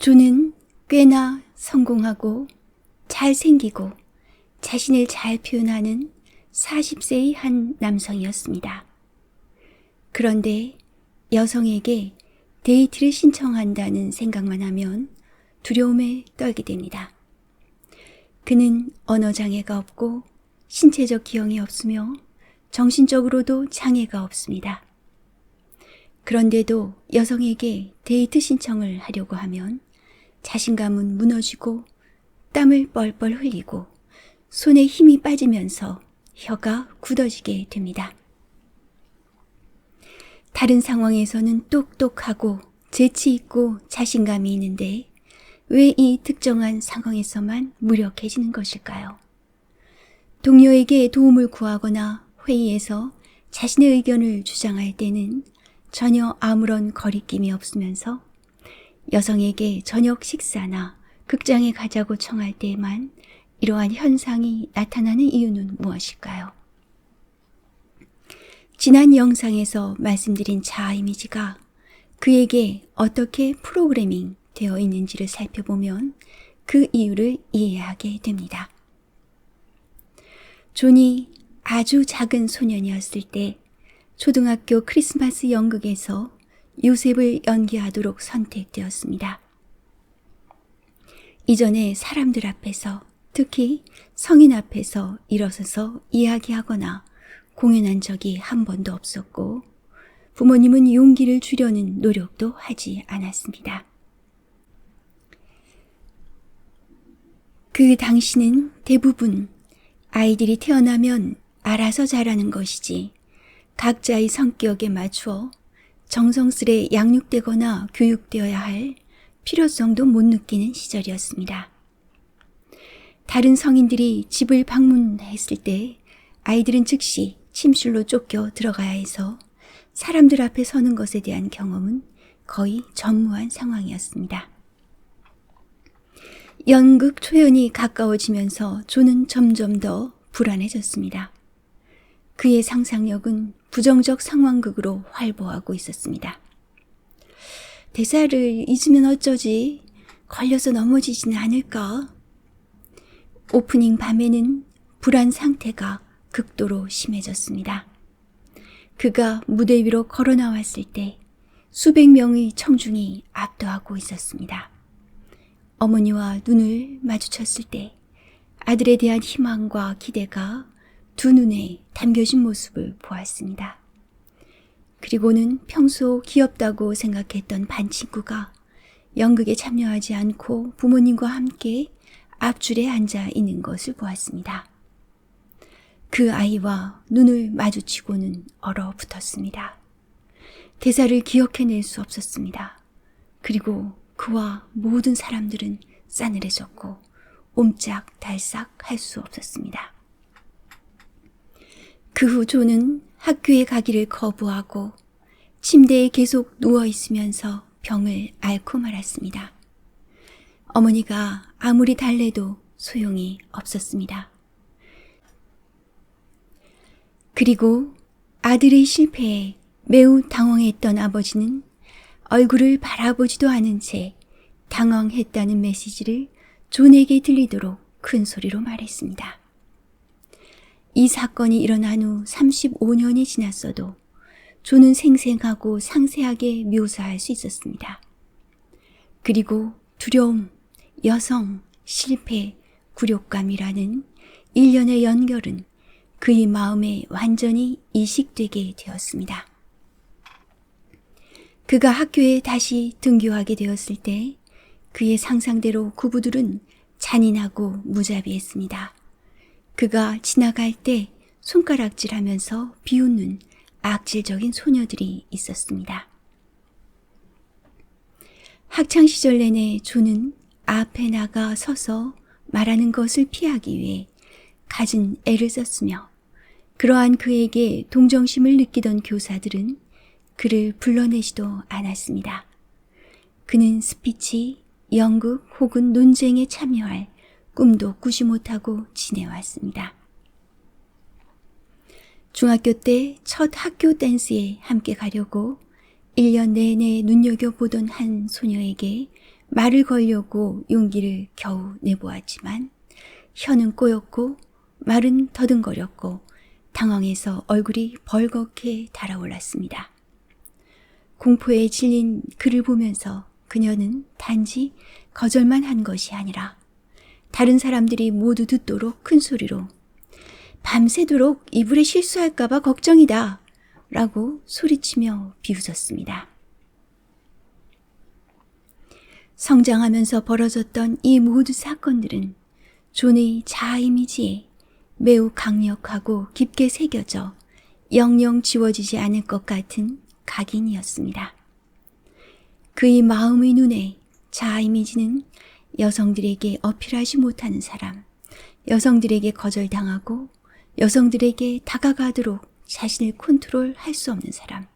존은 꽤나 성공하고 잘생기고 자신을 잘 표현하는 40세의 한 남성이었습니다. 그런데 여성에게 데이트를 신청한다는 생각만 하면 두려움에 떨게 됩니다. 그는 언어장애가 없고 신체적 기형이 없으며 정신적으로도 장애가 없습니다. 그런데도 여성에게 데이트 신청을 하려고 하면 자신감은 무너지고 땀을 뻘뻘 흘리고 손에 힘이 빠지면서 혀가 굳어지게 됩니다. 다른 상황에서는 똑똑하고 재치 있고 자신감이 있는데 왜 이 특정한 상황에서만 무력해지는 것일까요? 동료에게 도움을 구하거나 회의에서 자신의 의견을 주장할 때는 전혀 아무런 거리낌이 없으면서 여성에게 저녁 식사나 극장에 가자고 청할 때에만 이러한 현상이 나타나는 이유는 무엇일까요? 지난 영상에서 말씀드린 자아 이미지가 그에게 어떻게 프로그래밍 되어 있는지를 살펴보면 그 이유를 이해하게 됩니다. 존이 아주 작은 소년이었을 때 초등학교 크리스마스 연극에서 요셉을 연기하도록 선택되었습니다. 이전에 사람들 앞에서, 특히 성인 앞에서 일어서서 이야기하거나 공연한 적이 한 번도 없었고 부모님은 용기를 주려는 노력도 하지 않았습니다. 그 당시는 대부분 아이들이 태어나면 알아서 자라는 것이지 각자의 성격에 맞추어 정성스레 양육되거나 교육되어야 할 필요성도 못 느끼는 시절이었습니다. 다른 성인들이 집을 방문했을 때 아이들은 즉시 침실로 쫓겨 들어가야 해서 사람들 앞에 서는 것에 대한 경험은 거의 전무한 상황이었습니다. 연극 초연이 가까워지면서 존은 점점 더 불안해졌습니다. 그의 상상력은 부정적 상황극으로 활보하고 있었습니다. 대사를 잊으면 어쩌지? 걸려서 넘어지지는 않을까? 오프닝 밤에는 불안 상태가 극도로 심해졌습니다. 그가 무대 위로 걸어 나왔을 때 수백 명의 청중이 압도하고 있었습니다. 어머니와 눈을 마주쳤을 때 아들에 대한 희망과 기대가 두 눈에 담겨진 모습을 보았습니다. 그리고는 평소 귀엽다고 생각했던 반 친구가 연극에 참여하지 않고 부모님과 함께 앞줄에 앉아 있는 것을 보았습니다. 그 아이와 눈을 마주치고는 얼어붙었습니다. 대사를 기억해낼 수 없었습니다. 그리고 그와 모든 사람들은 싸늘해졌고 옴짝달싹 할 수 없었습니다. 그 후 존은 학교에 가기를 거부하고 침대에 계속 누워있으면서 병을 앓고 말았습니다. 어머니가 아무리 달래도 소용이 없었습니다. 그리고 아들의 실패에 매우 당황했던 아버지는 얼굴을 바라보지도 않은 채 당황했다는 메시지를 존에게 들리도록 큰 소리로 말했습니다. 이 사건이 일어난 후 35년이 지났어도 존은 생생하고 상세하게 묘사할 수 있었습니다. 그리고 두려움, 여성, 실패, 굴욕감이라는 일련의 연결은 그의 마음에 완전히 이식되게 되었습니다. 그가 학교에 다시 등교하게 되었을 때 그의 상상대로 구부들은 잔인하고 무자비했습니다. 그가 지나갈 때 손가락질하면서 비웃는 악질적인 소녀들이 있었습니다. 학창시절 내내 존은 앞에 나가 서서 말하는 것을 피하기 위해 갖은 애를 썼으며 그러한 그에게 동정심을 느끼던 교사들은 그를 불러내지도 않았습니다. 그는 스피치, 연극 혹은 논쟁에 참여할 꿈도 꾸지 못하고 지내왔습니다. 중학교 때 첫 학교 댄스에 함께 가려고 1년 내내 눈여겨보던 한 소녀에게 말을 걸려고 용기를 겨우 내보았지만 혀는 꼬였고 말은 더듬거렸고 당황해서 얼굴이 벌겋게 달아올랐습니다. 공포에 질린 그를 보면서 그녀는 단지 거절만 한 것이 아니라 다른 사람들이 모두 듣도록 큰 소리로 밤새도록 이불에 실수할까봐 걱정이다 라고 소리치며 비웃었습니다. 성장하면서 벌어졌던 이 모든 사건들은 존의 자아 이미지에 매우 강력하고 깊게 새겨져 영영 지워지지 않을 것 같은 각인이었습니다. 그의 마음의 눈에 자아 이미지는 여성들에게 어필하지 못하는 사람, 여성들에게 거절당하고 여성들에게 다가가도록 자신을 컨트롤할 수 없는 사람,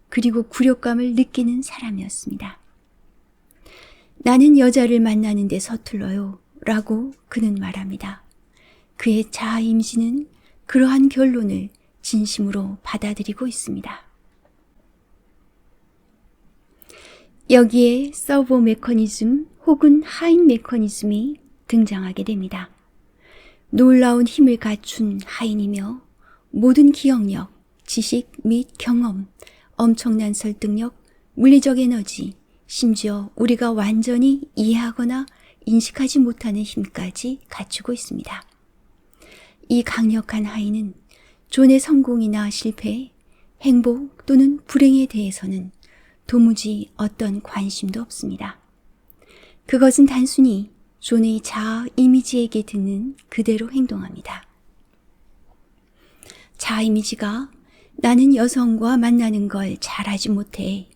그리고 굴욕감을 느끼는 사람이었습니다. 나는 여자를 만나는데 서툴러요 라고 그는 말합니다. 그의 자아 이미지는 그러한 결론을 진심으로 받아들이고 있습니다. 여기에 서버 메커니즘 혹은 하인 메커니즘이 등장하게 됩니다. 놀라운 힘을 갖춘 하인이며 모든 기억력, 지식 및 경험, 엄청난 설득력, 물리적 에너지, 심지어 우리가 완전히 이해하거나 인식하지 못하는 힘까지 갖추고 있습니다. 이 강력한 하인은 존의 성공이나 실패, 행복 또는 불행에 대해서는 도무지 어떤 관심도 없습니다. 그것은 단순히 존의 자아 이미지에게 듣는 그대로 행동합니다. 자아 이미지가 나는 여성과 만나는 걸 잘하지 못해.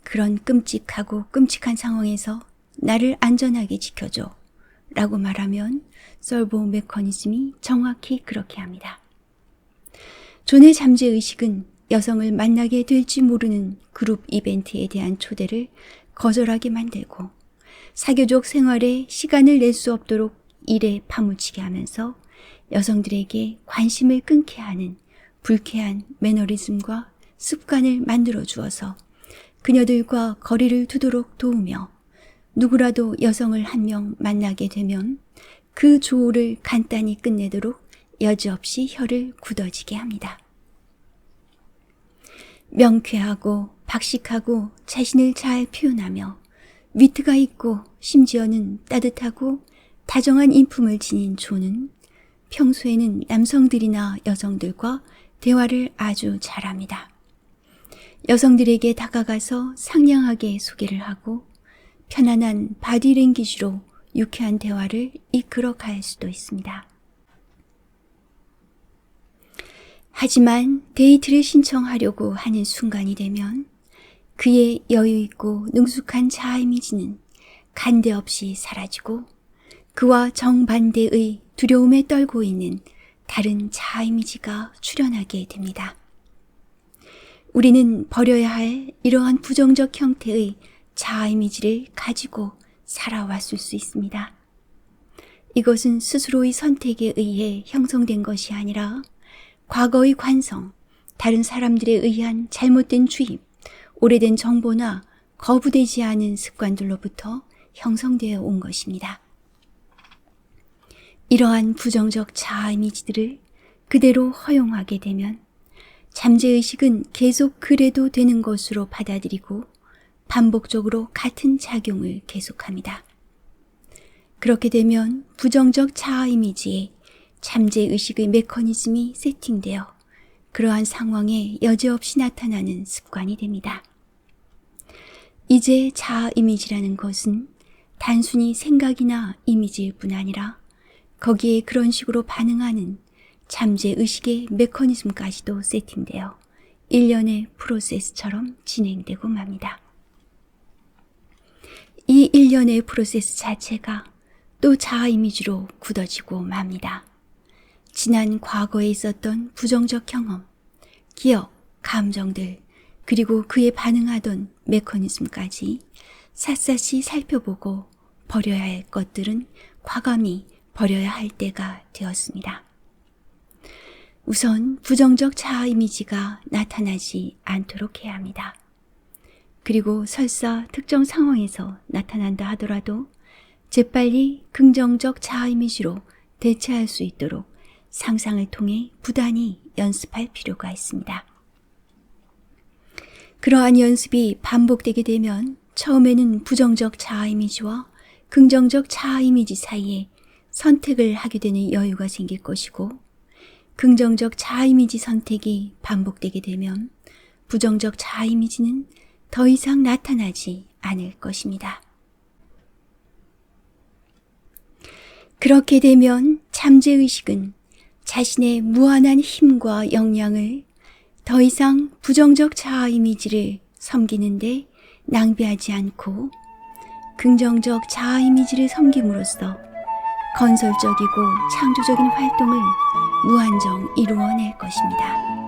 그런 끔찍하고 끔찍한 상황에서 나를 안전하게 지켜줘 라고 말하면 서버 메커니즘이 정확히 그렇게 합니다. 존의 잠재의식은 여성을 만나게 될지 모르는 그룹 이벤트에 대한 초대를 거절하게 만들고 사교적 생활에 시간을 낼 수 없도록 일에 파묻히게 하면서 여성들에게 관심을 끊게 하는 불쾌한 매너리즘과 습관을 만들어 주어서 그녀들과 거리를 두도록 도우며 누구라도 여성을 한 명 만나게 되면 그 조우를 간단히 끝내도록 여지없이 혀를 굳어지게 합니다. 명쾌하고 박식하고 자신을 잘 표현하며 위트가 있고 심지어는 따뜻하고 다정한 인품을 지닌 존은 평소에는 남성들이나 여성들과 대화를 아주 잘합니다. 여성들에게 다가가서 상냥하게 소개를 하고 편안한 바디랭귀지로 유쾌한 대화를 이끌어갈 수도 있습니다. 하지만 데이트를 신청하려고 하는 순간이 되면 그의 여유있고 능숙한 자아 이미지는 간데없이 사라지고 그와 정반대의 두려움에 떨고 있는 다른 자아 이미지가 출현하게 됩니다. 우리는 버려야 할 이러한 부정적 형태의 자아 이미지를 가지고 살아왔을 수 있습니다. 이것은 스스로의 선택에 의해 형성된 것이 아니라 과거의 관성, 다른 사람들에 의한 잘못된 주입, 오래된 정보나 거부되지 않은 습관들로부터 형성되어 온 것입니다. 이러한 부정적 자아 이미지들을 그대로 허용하게 되면 잠재의식은 계속 그래도 되는 것으로 받아들이고 반복적으로 같은 작용을 계속합니다. 그렇게 되면 부정적 자아 이미지에 잠재의식의 메커니즘이 세팅되어 그러한 상황에 여지없이 나타나는 습관이 됩니다. 이제 자아 이미지라는 것은 단순히 생각이나 이미지일 뿐 아니라 거기에 그런 식으로 반응하는 잠재의식의 메커니즘까지도 세팅되어 일련의 프로세스처럼 진행되고 맙니다. 이 일련의 프로세스 자체가 또 자아 이미지로 굳어지고 맙니다. 지난 과거에 있었던 부정적 경험, 기억, 감정들, 그리고 그에 반응하던 메커니즘까지 샅샅이 살펴보고 버려야 할 것들은 과감히 버려야 할 때가 되었습니다. 우선 부정적 자아 이미지가 나타나지 않도록 해야 합니다. 그리고 설사 특정 상황에서 나타난다 하더라도 재빨리 긍정적 자아 이미지로 대체할 수 있도록 상상을 통해 부단히 연습할 필요가 있습니다. 그러한 연습이 반복되게 되면 처음에는 부정적 자아 이미지와 긍정적 자아 이미지 사이에 선택을 하게 되는 여유가 생길 것이고, 긍정적 자아 이미지 선택이 반복되게 되면 부정적 자아 이미지는 더 이상 나타나지 않을 것입니다. 그렇게 되면 잠재의식은 자신의 무한한 힘과 역량을 더 이상 부정적 자아 이미지를 섬기는데 낭비하지 않고 긍정적 자아 이미지를 섬김으로써 건설적이고 창조적인 활동을 무한정 이루어낼 것입니다.